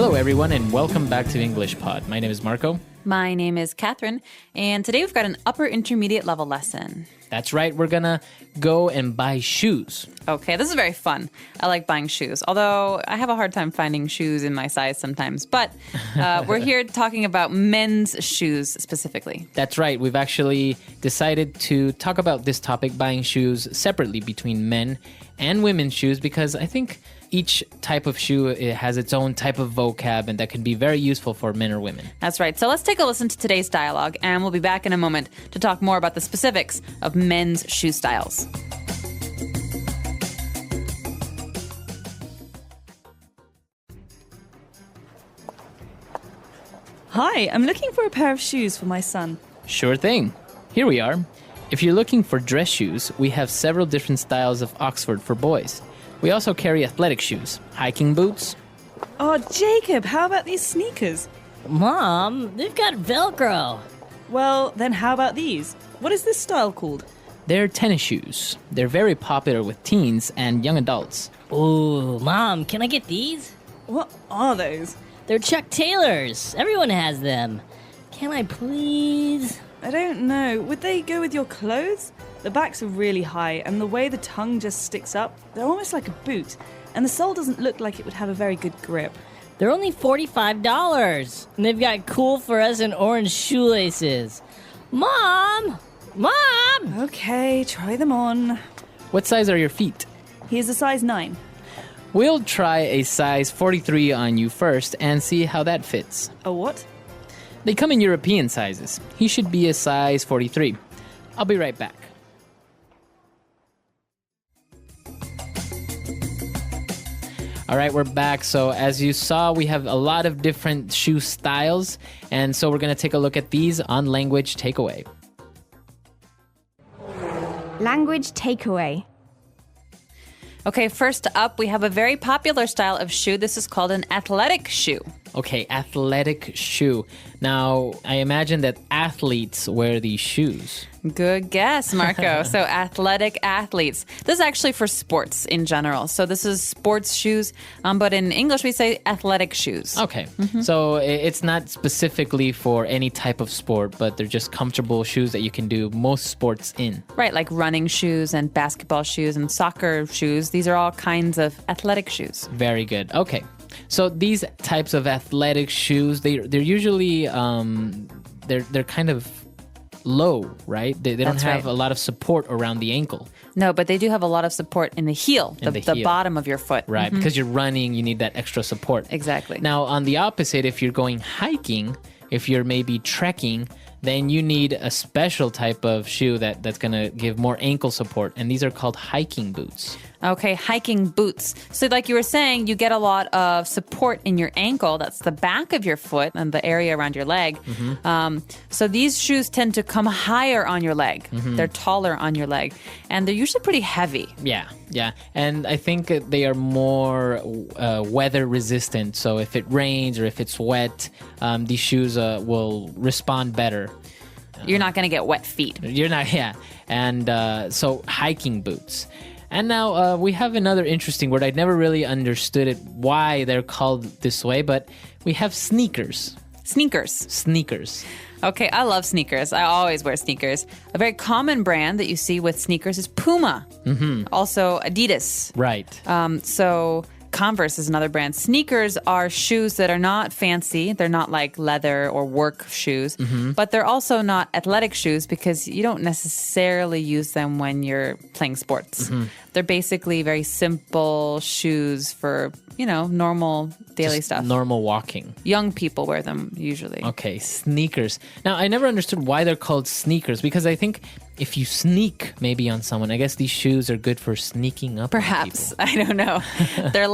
Hello, everyone, and welcome back to English Pod. My name is Marco. My name is Catherine, and today we've got an upper intermediate level lesson. That's right, we're gonna go and buy shoes. Okay, this is very fun. I like buying shoes, although I have a hard time finding shoes in my size sometimes. But we're here talking about men's shoes specifically. That's right, we've actually decided to talk about this topic, buying shoes, separately between men and women's shoes, because I think each type of shoe has its own type of vocab, and that can be very useful for men or women. That's right. So let's take a listen to today's dialogue, and we'll be back in a moment to talk more about the specifics of men's shoe styles. Hi, I'm looking for a pair of shoes for my son. Sure thing. Here we are. If you're looking for dress shoes, we have several different styles of Oxford for boys. We also carry athletic shoes, hiking boots. Oh, Jacob, how about these sneakers? Mom, they've got Velcro. Well, then how about these? What is this style called? They're tennis shoes. They're very popular with teens and young adults. Ooh, Mom, can I get these? What are those? They're Chuck Taylors. Everyone has them. Can I please? I don't know. Would they go with your clothes? The backs are really high, and the way the tongue just sticks up, they're almost like a boot. And the sole doesn't look like it would have a very good grip. They're only $45. And they've got cool fluorescent orange shoelaces. Mom! Mom! Okay, try them on. What size are your feet? Here's a size 9. We'll try a size 43 on you first and see how that fits. A what? They come in European sizes. He should be a size 43. I'll be right back. All right, we're back. So as you saw, we have a lot of different shoe styles. And so we're going to take a look at these on Language Takeaway. Language takeaway. Okay, first up, we have a very popular style of shoe. This is called an athletic shoe. Okay, athletic shoe. Now, I imagine that athletes wear these shoes. Good guess, Marco. So athletic athletes. This is actually for sports in general. So this is sports shoes, but in English we say athletic shoes. Okay, so it's not specifically for any type of sport, but they're just comfortable shoes that you can do most sports in. Right, like running shoes and basketball shoes and soccer shoes. These are all kinds of athletic shoes. Very good. Okay, so these types of athletic shoes, they're usually they're kind of low, right? They don't That's have right. a lot of support around the ankle. No, but they do have a lot of support in the heel, the heel. bottom of your foot. Right, because you're running, you need that extra support. Exactly. Now, on the opposite, if you're going hiking, if you're maybe trekking, then you need a special type of shoe that's going to give more ankle support, and these are called hiking boots. Okay, hiking boots. So like you were saying, you get a lot of support in your ankle. That's the back of your foot and the area around your leg. So these shoes tend to come higher on your leg. They're taller on your leg. And they're usually pretty heavy. Yeah. And I think they are more weather resistant. So if it rains or if it's wet, these shoes will respond better. You're not going to get wet feet. You're not, yeah. And so hiking boots. And now we have another interesting word. I'd never really understood it, why they're called this way, but we have sneakers. Sneakers. Okay, I love sneakers. I always wear sneakers. A very common brand that you see with sneakers is Puma. Also Adidas. Right. So Converse is another brand. Sneakers are shoes that are not fancy. They're not like leather or work shoes, but they're also not athletic shoes because you don't necessarily use them when you're playing sports. They're basically very simple shoes for, normal daily Just stuff. Normal walking. Young people wear them usually. Okay, sneakers. Now, I never understood why they're called sneakers, because I think if you sneak maybe on someone, I guess these shoes are good for sneaking up Perhaps. on people. I don't know. They're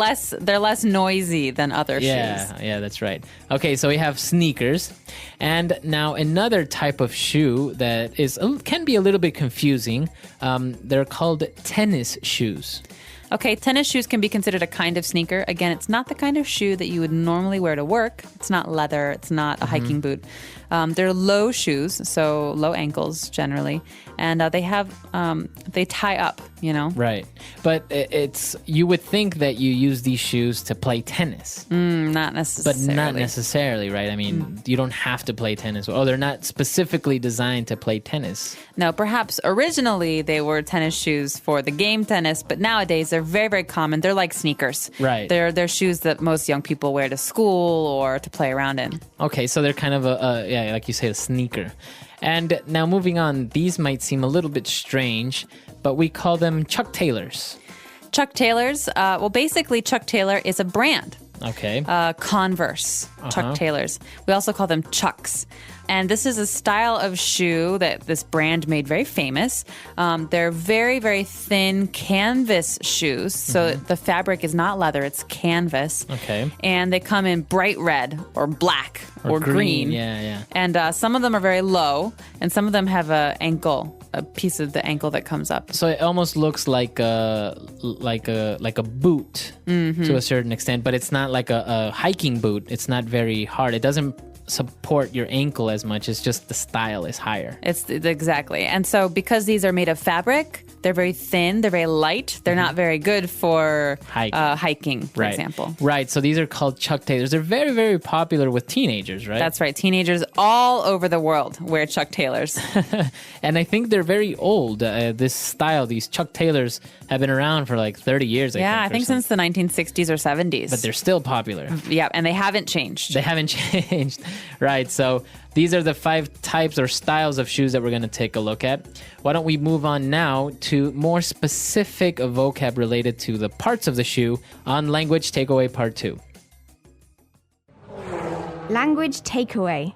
less noisy than other shoes. Yeah, that's right. Okay, so we have sneakers. And now another type of shoe that can be a little bit confusing. They're called tennis shoes. Okay, tennis shoes can be considered a kind of sneaker. Again, it's not the kind of shoe that you would normally wear to work. It's not leather. It's not a hiking boot. They're low shoes, so low ankles generally, and they tie up. Right. But you would think that you use these shoes to play tennis. Not necessarily. But not necessarily, right? I mean, you don't have to play tennis. Oh, they're not specifically designed to play tennis. No, perhaps originally they were tennis shoes for the game tennis, but nowadays they're very, very common. They're like sneakers. Right. They're shoes that most young people wear to school or to play around in. Okay, so they're kind of like you say, a sneaker. And now moving on, these might seem a little bit strange, but we call them Chuck Taylors. Chuck Taylors, basically Chuck Taylor is a brand. Okay. Converse, Chuck Taylors. We also call them Chucks. And this is a style of shoe that this brand made very famous. They're very, very thin canvas shoes. So the fabric is not leather, it's canvas. Okay. And they come in bright red or black or green. Yeah. And some of them are very low, and some of them have a piece of the ankle that comes up. So it almost looks like a boot to a certain extent, but it's not like a hiking boot. It's not very hard. It doesn't support your ankle as much. It's just the style is higher. Exactly. And so because these are made of fabric, they're very thin, they're very light. They're not very good for hiking, for example. Right. So these are called Chuck Taylors. They're very, very popular with teenagers, right? That's right. Teenagers all over the world wear Chuck Taylors. And I think they're very old. This style, these Chuck Taylors have been around for like 30 years, I think since the 1960s or 70s. But they're still popular. Yeah, and they haven't changed. They haven't changed. Right. So these are the 5 types or styles of shoes that we're going to take a look at. Why don't we move on now to more specific vocab related to the parts of the shoe on Language Takeaway Part 2. Language takeaway.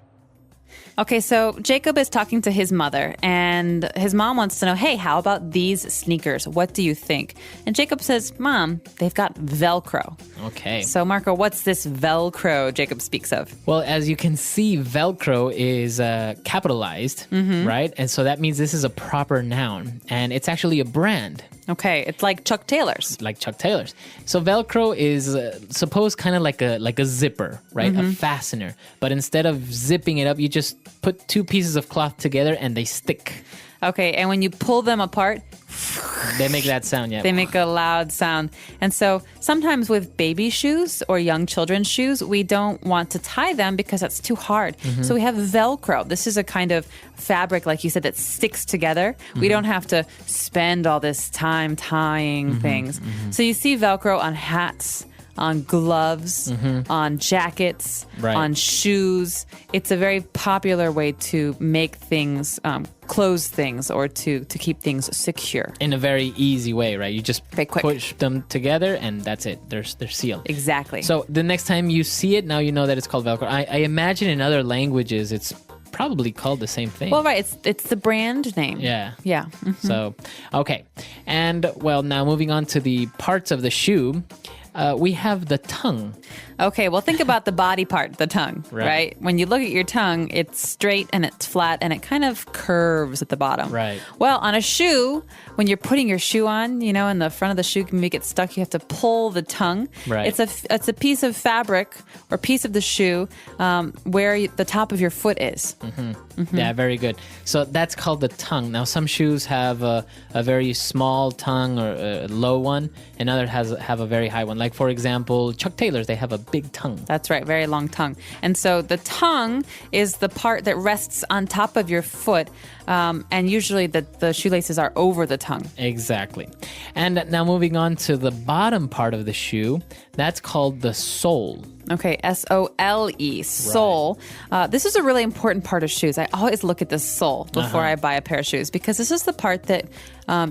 Okay, so Jacob is talking to his mother, and his mom wants to know, hey, how about these sneakers? What do you think? And Jacob says, Mom, they've got Velcro. Okay. So, Marco, what's this Velcro Jacob speaks of? Well, as you can see, Velcro is capitalized, right? And so that means this is a proper noun, and it's actually a brand. Okay, it's like Chuck Taylors. Like Chuck Taylors. So Velcro is supposed kind of like a zipper, right? A fastener. But instead of zipping it up, you just put 2 pieces of cloth together and they stick. Okay, and when you pull them apart, they make that sound, yeah. They make a loud sound. And so sometimes with baby shoes or young children's shoes, we don't want to tie them because that's too hard. So we have Velcro. This is a kind of fabric, like you said, that sticks together. We don't have to spend all this time tying things. So you see Velcro on hats, on gloves, on jackets, on shoes. It's a very popular way to make things, close things, or to keep things secure. In a very easy way, right? You just push them together and that's it. They're sealed. Exactly. So the next time you see it, now you know that it's called Velcro. I imagine in other languages it's probably called the same thing. Well, right. It's the brand name. Yeah. Yeah. So, okay. And, well, now moving on to the parts of the shoe, we have the tongue. Okay, well, think about the body part, the tongue, right? When you look at your tongue, it's straight and it's flat and it kind of curves at the bottom. Right. Well, on a shoe, when you're putting your shoe on, and the front of the shoe can make it stuck, you have to pull the tongue. Right. It's a piece of fabric or piece of the shoe where the top of your foot is. Yeah, very good. So that's called the tongue. Now, some shoes have a very small tongue or a low one, and others have a very high one. Like, for example, Chuck Taylors, they have a big tongue. That's right, very long tongue. And so the tongue is the part that rests on top of your foot, and usually the shoelaces are over the tongue. Exactly. And now moving on to the bottom part of the shoe, that's called the sole. Okay, S-O-L-E, sole. This is a really important part of shoes. I always look at the sole before I buy a pair of shoes because this is the part that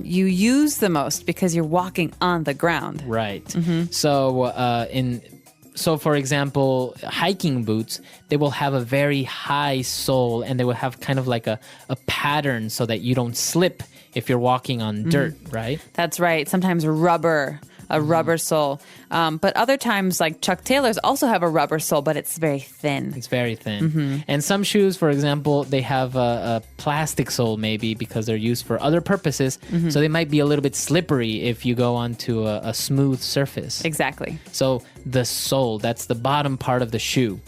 you use the most because you're walking on the ground. Right. So, for example, hiking boots, they will have a very high sole and they will have kind of like a pattern so that you don't slip if you're walking on dirt, right? That's right. Sometimes rubber a rubber sole. But other times, like Chuck Taylors also have a rubber sole, but it's very thin. It's very thin. And some shoes, for example, they have a plastic sole maybe because they're used for other purposes. So they might be a little bit slippery if you go onto a smooth surface. Exactly. So the sole, that's the bottom part of the shoe.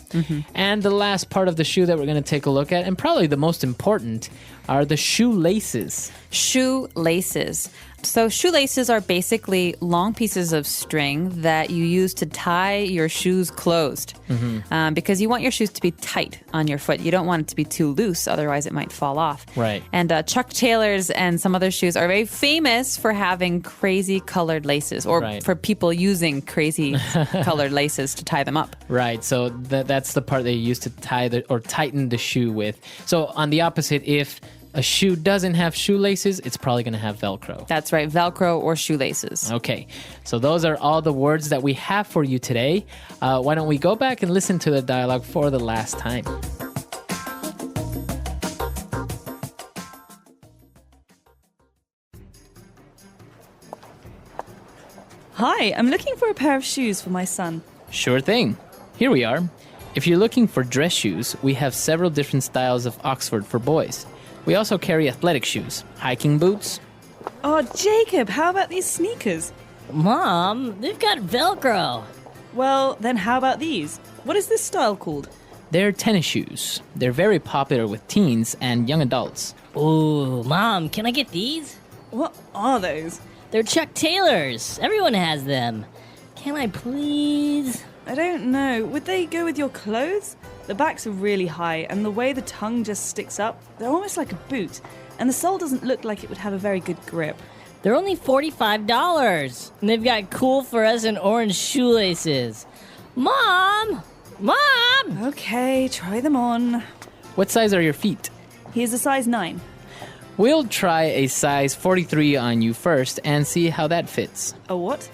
And the last part of the shoe that we're going to take a look at, and probably the most important, are the shoelaces. Shoelaces. So shoelaces are basically long pieces of string that you use to tie your shoes closed because you want your shoes to be tight on your foot. You don't want it to be too loose, otherwise it might fall off. Right. And Chuck Taylors and some other shoes are very famous for having crazy colored laces or for people using crazy colored laces to tie them up. Right. So that's the part they use to tie or tighten the shoe with. So on the opposite, if a shoe doesn't have shoelaces, it's probably going to have Velcro. That's right, Velcro or shoelaces. Okay, so those are all the words that we have for you today. Why don't we go back and listen to the dialogue for the last time? Hi, I'm looking for a pair of shoes for my son. Sure thing. Here we are. If you're looking for dress shoes, we have several different styles of Oxford for boys. We also carry athletic shoes, hiking boots. Oh, Jacob, how about these sneakers? Mom, they've got Velcro. Well, then how about these? What is this style called? They're tennis shoes. They're very popular with teens and young adults. Ooh, Mom, can I get these? What are those? They're Chuck Taylors. Everyone has them. Can I please? I don't know. Would they go with your clothes? The backs are really high, and the way the tongue just sticks up, they're almost like a boot. And the sole doesn't look like it would have a very good grip. They're only $45. And they've got cool fluorescent orange shoelaces. Mom! Mom! Okay, try them on. What size are your feet? He is a size 9. We'll try a size 43 on you first and see how that fits. A what?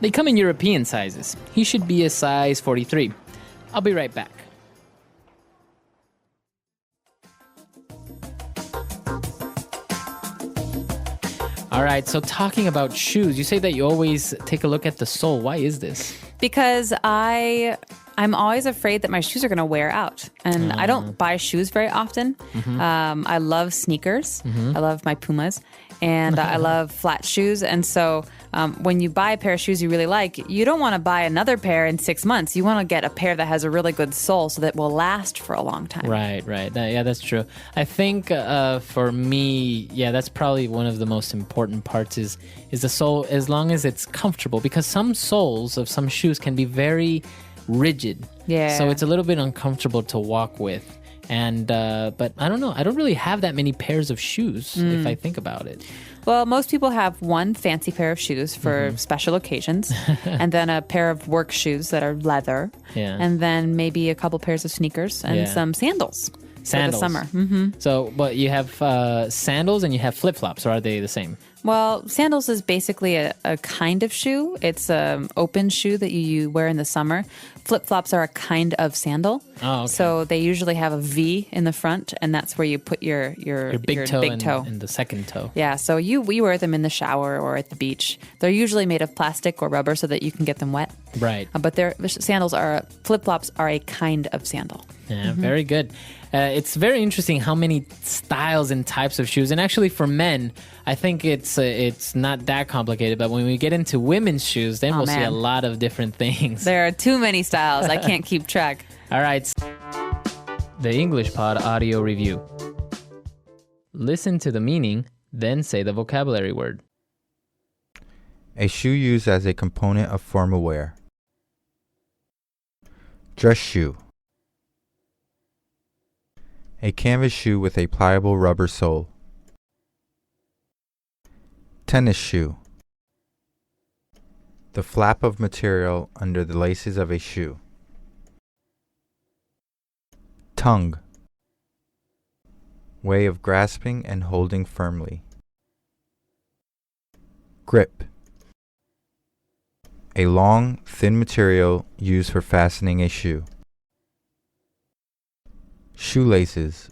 They come in European sizes. He should be a size 43. I'll be right back. All right, so talking about shoes, you say that you always take a look at the sole. Why is this? Because I'm always afraid that my shoes are going to wear out. And I don't buy shoes very often. I love sneakers. I love my Pumas. And I love flat shoes. And so when you buy a pair of shoes you really like, you don't want to buy another pair in 6 months. You want to get a pair that has a really good sole so that will last for a long time. Right. Yeah, that's true. I think for me, yeah, that's probably one of the most important parts is the sole, as long as it's comfortable. Because some soles of some shoes can be very rigid. Yeah. So it's a little bit uncomfortable to walk with. And but I don't know. I don't really have that many pairs of shoes if I think about it. Well, most people have one fancy pair of shoes for special occasions, and then a pair of work shoes that are leather, and then maybe a couple pairs of sneakers and some sandals. Sandals. For the summer. So, but you have sandals and you have flip-flops, or are they the same? Well, sandals is basically a kind of shoe. It's an open shoe that you wear in the summer. Flip-flops are a kind of sandal. Oh, okay. So they usually have a V in the front, and that's where you put your big toe and the second toe. Yeah, so we wear them in the shower or at the beach. They're usually made of plastic or rubber so that you can get them wet. Right. But flip-flops are a kind of sandal. Yeah, very good. It's very interesting how many styles and types of shoes. And actually for men, I think it's not that complicated. But when we get into women's shoes, then we'll see a lot of different things. There are too many styles. I can't keep track. All right. The English Pod Audio Review. Listen to the meaning, then say the vocabulary word. A shoe used as a component of formal wear. Dress shoe. A canvas shoe with a pliable rubber sole. Tennis shoe. The flap of material under the laces of a shoe. Tongue. Way of grasping and holding firmly. Grip. A long, thin material used for fastening a shoe. Shoelaces.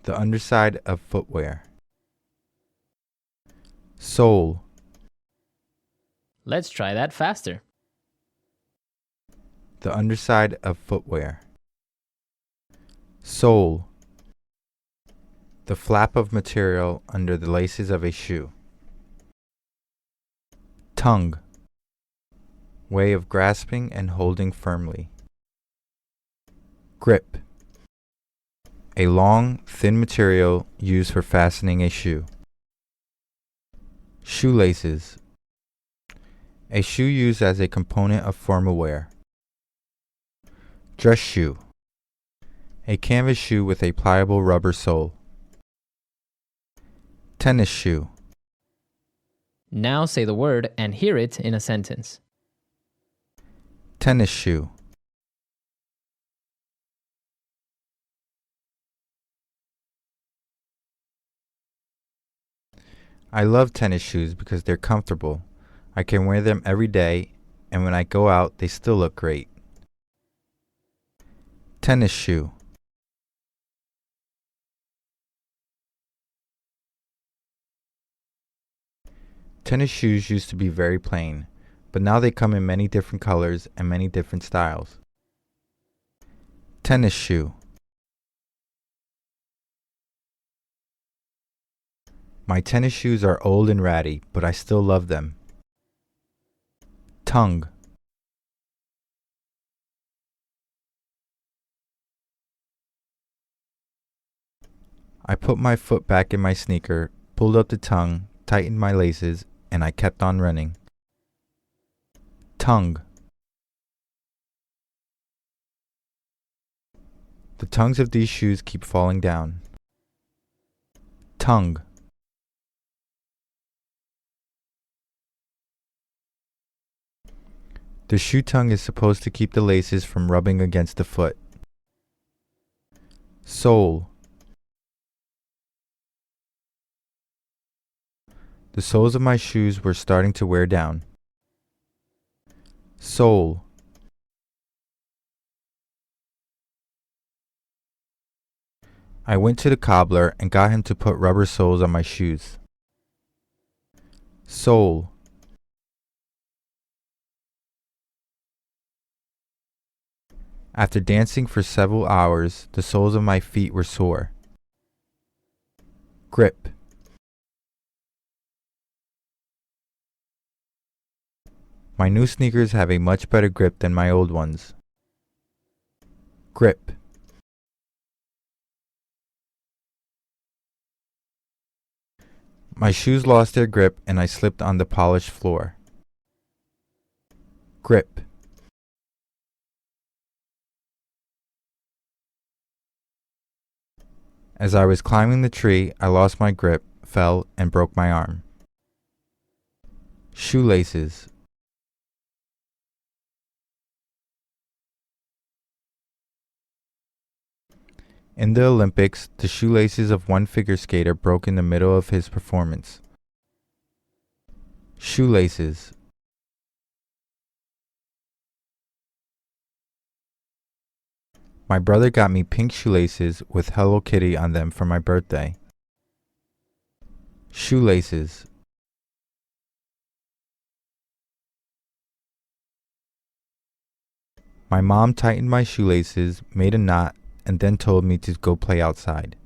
The underside of footwear. Sole. Let's try that faster. The underside of footwear. Sole. The flap of material under the laces of a shoe. Tongue. Way of grasping and holding firmly. Grip. A long, thin material used for fastening a shoe. Shoelaces. A shoe used as a component of formal wear. Dress shoe. A canvas shoe with a pliable rubber sole. Tennis shoe. Now say the word and hear it in a sentence. Tennis shoe. I love tennis shoes because they're comfortable. I can wear them every day, and when I go out, they still look great. Tennis shoe. Tennis shoes used to be very plain, but now they come in many different colors and many different styles. Tennis shoe. My tennis shoes are old and ratty, but I still love them. Tongue. I put my foot back in my sneaker, pulled up the tongue, tightened my laces, and I kept on running. Tongue. The tongues of these shoes keep falling down. Tongue. The shoe tongue is supposed to keep the laces from rubbing against the foot. Sole. The soles of my shoes were starting to wear down. Sole. I went to the cobbler and got him to put rubber soles on my shoes. Sole. After dancing for several hours, the soles of my feet were sore. Grip. My new sneakers have a much better grip than my old ones. Grip. My shoes lost their grip and I slipped on the polished floor. Grip. As I was climbing the tree, I lost my grip, fell, and broke my arm. Shoelaces. In the Olympics, the shoelaces of one figure skater broke in the middle of his performance. Shoelaces. My brother got me pink shoelaces with Hello Kitty on them for my birthday. Shoelaces. My mom tightened my shoelaces, made a knot, and then told me to go play outside.